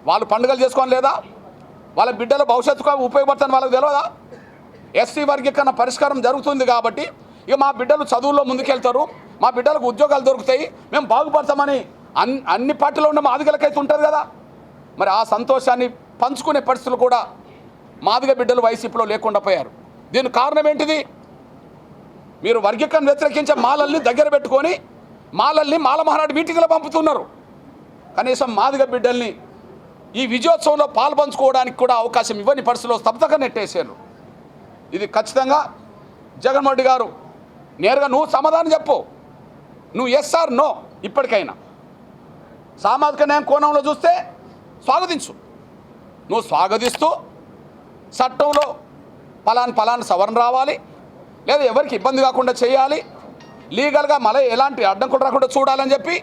వాళ్ళు పండుగలు చేసుకోని లేదా? వాళ్ళ బిడ్డల భవిష్యత్తుకు ఉపయోగపడుతుంది వాళ్ళకి తెలియదా? ఎస్సీ వర్గీకరణ పరిష్కారం జరుగుతుంది కాబట్టి ఇక మా బిడ్డలు చదువుల్లో ముందుకెళ్తారు, మా బిడ్డలకు ఉద్యోగాలు దొరుకుతాయి, మేము బాగుపడతామని అన్ని పార్టీలో ఉన్న మాదిగలకైతే ఉంటుంది కదా. మరి ఆ సంతోషాన్ని పంచుకునే పరిస్థితులు కూడా మాదిగ బిడ్డలు వైసీపీలో లేకుండా పోయారు. దీనికి కారణం ఏంటిది? మీరు వర్గీకరణ వ్యతిరేకించే మాలల్ని దగ్గర పెట్టుకొని మాలల్ని మాల మహానాడు మీటింగ్లో పంపుతున్నారు. కనీసం మాదిగ బిడ్డల్ని ఈ విజయోత్సవంలో పాల్పంచుకోవడానికి కూడా అవకాశం ఇవ్వని పరిస్థితుల్లో స్తబ్దగా నెట్టేశారు. ఇది ఖచ్చితంగా జగన్మోహన్ రెడ్డి గారు నేరుగా నువ్వు సమాధానం చెప్పు, నువ్వు ఎస్ ఆర్ నో. ఇప్పటికైనా సామాజిక న్యాయం కోణంలో చూస్తే స్వాగతించు. నువ్వు స్వాగతిస్తూ చట్టంలో పలానా సవరణ రావాలి, లేదా ఎవరికి ఇబ్బంది కాకుండా చేయాలి, లీగల్గా మళ్ళీ ఎలాంటి అడ్డంకులు రాకుండా చూడాలని చెప్పి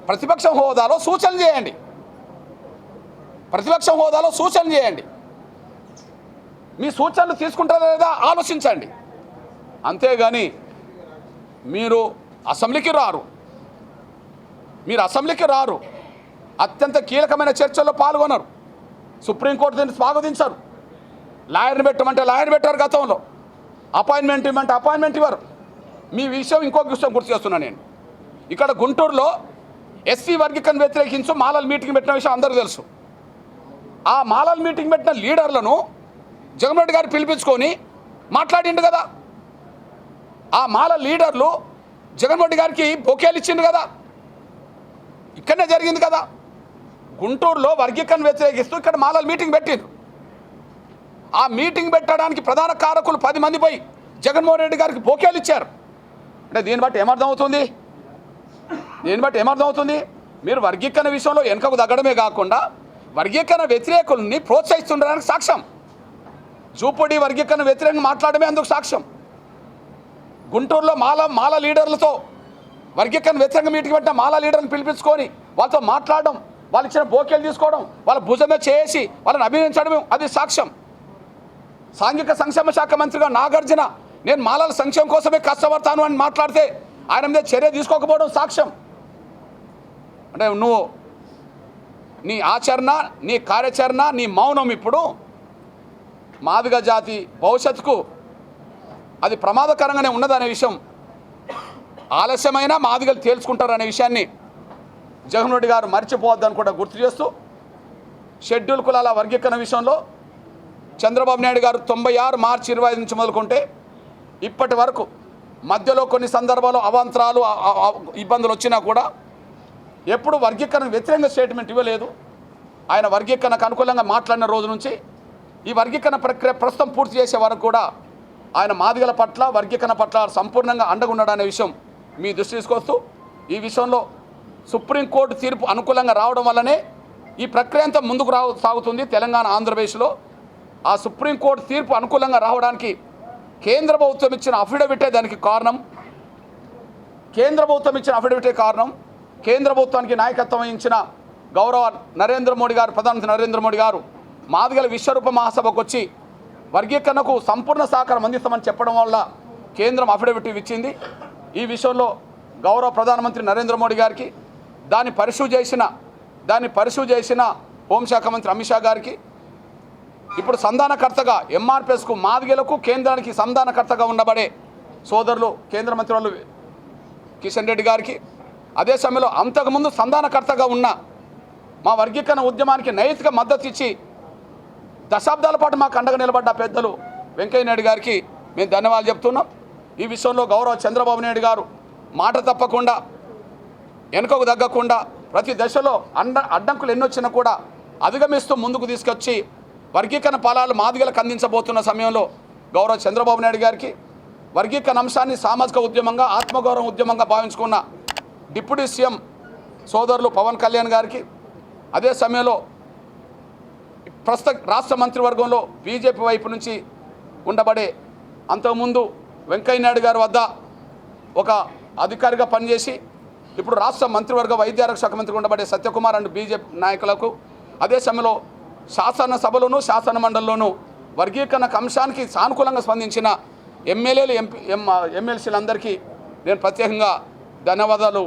ప్రతిపక్ష హోదాలో సూచనలు చేయండి. ప్రతిపక్ష హోదాలో సూచనలు చేయండి. మీ సూచనలు తీసుకుంటారా లేదా ఆలోచించండి. అంతేగాని మీరు అసెంబ్లీకి రారు, అత్యంత కీలకమైన చర్చల్లో పాల్గొనరు, సుప్రీంకోర్టు దీన్ని స్వాగతించారు. లాయర్ని పెట్టమంటే లాయర్ పెట్టారు, గతంలో అపాయింట్మెంట్ ఇవ్వమంటే అపాయింట్మెంట్ ఇవ్వరు. మీ విషయం ఇంకొక విషయం గుర్తు చేస్తున్నాను నేను. ఇక్కడ గుంటూరులో ఎస్సీ వర్గీకరణ వ్యతిరేకించు మాలల మీటింగ్ పెట్టిన విషయం అందరికీ తెలుసు. ఆ మాలల మీటింగ్ పెట్టిన లీడర్లను జగన్మోహన్ రెడ్డి గారు పిలిపించుకొని మాట్లాడిండు కదా. ఆ మాల లీడర్లు జగన్మోహన్ రెడ్డి గారికి బొకేలు ఇచ్చిండు కదా. ఇక్కడనే జరిగింది కదా. గుంటూరులో వర్గీకరణ వ్యతిరేకిస్తూ ఇక్కడ మాలల మీటింగ్ పెట్టిండ్రు. ఆ మీటింగ్ పెట్టడానికి ప్రధాన కారకులు 10 మంది పోయి జగన్మోహన్ రెడ్డి గారికి బొకేలు ఇచ్చారు. అంటే దీన్ని బట్టి ఏమర్థమవుతుంది? మీరు వర్గీకరణ విషయంలో వెనుకకు తగ్గడమే కాకుండా వర్గీకరణ వ్యతిరేకుల్ని ప్రోత్సహిస్తుండడానికి సాక్ష్యం. జూపూడి వర్గీకరణ వ్యతిరేకంగా మాట్లాడమే అందుకు సాక్ష్యం. గుంటూరులో మాల లీడర్లతో వర్గీకరణ వ్యతిరేకంగా మీటింగ్ పెట్టిన మాల లీడర్ని పిలిపించుకొని వాళ్ళతో మాట్లాడడం, వాళ్ళు ఇచ్చిన బోకేలు తీసుకోవడం, వాళ్ళ భుజమే చేసి వాళ్ళని అభినందించడం, అది సాక్ష్యం. సాంఘిక సంక్షేమ శాఖ మంత్రిగా నాగార్జున నేను మాలల సంక్షేమం కోసమే కష్టపడతాను అని మాట్లాడితే ఆయన మీద చర్య తీసుకోకపోవడం సాక్ష్యం. అంటే నువ్వు నీ ఆచరణ, నీ కార్యాచరణ, నీ మౌనం ఇప్పుడు మాదిగ జాతి భవిష్యత్తుకు అది ప్రమాదకరంగానే ఉన్నదనే విషయం ఆలస్యమైనా మాదిగలు తేల్చుకుంటారనే విషయాన్ని జగన్మోహన్ రెడ్డి గారు మర్చిపోవద్దని కూడా గుర్తు చేస్తూ, షెడ్యూల్ కులాల వర్గీకరణ విషయంలో చంద్రబాబు నాయుడు గారు 96 మార్చి 25 నుంచి మొదలుకుంటే ఇప్పటి వరకు మధ్యలో కొన్ని సందర్భాల్లో అవాంతరాలు ఇబ్బందులు వచ్చినా కూడా ఎప్పుడు వర్గీకరణ వ్యతిరేకంగా స్టేట్మెంట్ ఇవ్వలేదు. ఆయన వర్గీకరణకు అనుకూలంగా మాట్లాడిన రోజు నుంచి ఈ వర్గీకరణ ప్రక్రియ ప్రస్తుతం పూర్తి చేసే వరకు కూడా ఆయన మాదిగల పట్ల వర్గీకరణ పట్ల సంపూర్ణంగా అండగా ఉన్నాడనే విషయం మీ దృష్టి తీసుకొస్తూ, ఈ విషయంలో సుప్రీంకోర్టు తీర్పు అనుకూలంగా రావడం వల్లనే ఈ ప్రక్రియ అంతా ముందుకు సాగుతుంది తెలంగాణ, ఆంధ్రప్రదేశ్లో. ఆ సుప్రీంకోర్టు తీర్పు అనుకూలంగా రావడానికి కేంద్ర ప్రభుత్వం ఇచ్చిన అఫిడవిటే దానికి కారణం. కేంద్ర ప్రభుత్వానికి నాయకత్వం వహించిన గౌరవ నరేంద్ర మోడీ గారు, ప్రధానమంత్రి నరేంద్ర మోడీ గారు మాదిగల విశ్వరూప మహాసభకు వచ్చి వర్గీకరణకు సంపూర్ణ సహకారం అందిస్తామని చెప్పడం వల్ల కేంద్రం అఫిడవిట్ ఇచ్చింది. ఈ విషయంలో గౌరవ ప్రధానమంత్రి నరేంద్ర మోడీ గారికి, దాన్ని పరిశీవ్ చేసిన హోంశాఖ మంత్రి అమిత్ షా గారికి, ఇప్పుడు సంధానకర్తగా ఎంఆర్పిఎస్కు మాదిగలకు కేంద్రానికి సంధానకర్తగా ఉండబడే సోదరులు కేంద్ర మంత్రి వాళ్ళు కిషన్ రెడ్డి గారికి, అదే సమయంలో అంతకుముందు సంధానకర్తగా ఉన్న మా వర్గీకరణ ఉద్యమానికి నైతిక మద్దతు ఇచ్చి దశాబ్దాల పాటు మాకు అండగా నిలబడ్డ పెద్దలు వెంకయ్య నాయుడు గారికి మేము ధన్యవాదాలు చెప్తున్నాం. ఈ విషయంలో గౌరవ చంద్రబాబు నాయుడు గారు మాట తప్పకుండా, వెనుకకు తగ్గకుండా ప్రతి దశలో అడ్డంకులు ఎన్నొచ్చినా కూడా అధిగమిస్తూ ముందుకు తీసుకొచ్చి వర్గీకరణ ఫలాలు మాదిగలకు అందించబోతున్న సమయంలో గౌరవ చంద్రబాబు నాయుడు గారికి, వర్గీకరణ అంశాన్ని సామాజిక ఉద్యమంగా, ఆత్మగౌరవ ఉద్యమంగా భావించుకున్న డిప్యూటీ సీఎం సోదరులు పవన్ కళ్యాణ్ గారికి, అదే సమయంలో ప్రస్తుత రాష్ట్ర మంత్రివర్గంలో బీజేపీ వైపు నుంచి ఉండబడే అంతకుముందు వెంకయ్య నాయుడు గారి వద్ద ఒక అధికారిగా పనిచేసి ఇప్పుడు రాష్ట్ర మంత్రివర్గ వైద్య ఆరోగ్య శాఖ మంత్రిగా ఉండబడే సత్యకుమార్ అండ్ బీజేపీ నాయకులకు, అదే సమయంలో శాసనసభలోనూ శాసన మండలిలోనూ వర్గీకరణ అంశానికి సానుకూలంగా స్పందించిన ఎమ్మెల్యేలు, ఎమ్మెల్సీలందరికీ నేను ప్రత్యేకంగా ధన్యవాదాలు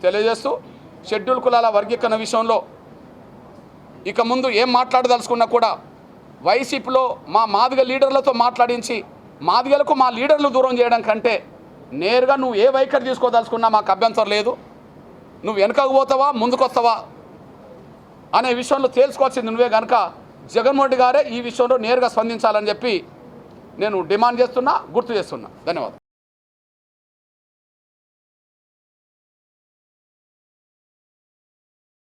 తెలియజేస్తూ, షెడ్యూల్ కులాల వర్గీకరణ విషయంలో ఇక ముందు ఏం మాట్లాడదలుచుకున్నా కూడా వైసీపీలో మా మాదిగ లీడర్లతో మాట్లాడించి మాదిగలకు మా లీడర్లు దూరం చేయడం కంటే నేరుగా నువ్వు ఏ వైఖరి తీసుకోదలుచుకున్నా మాకు అభ్యంతరం లేదు. నువ్వు వెనకకు పోతావా ముందుకు వస్తావా అనే విషయంలో తేల్చుకోవాల్సింది నువ్వే కనుక జగన్మోహన్ రెడ్డి గారే ఈ విషయంలో నేరుగా స్పందించాలని చెప్పి నేను డిమాండ్ చేస్తున్నా, గుర్తు చేస్తున్నా. ధన్యవాదాలు.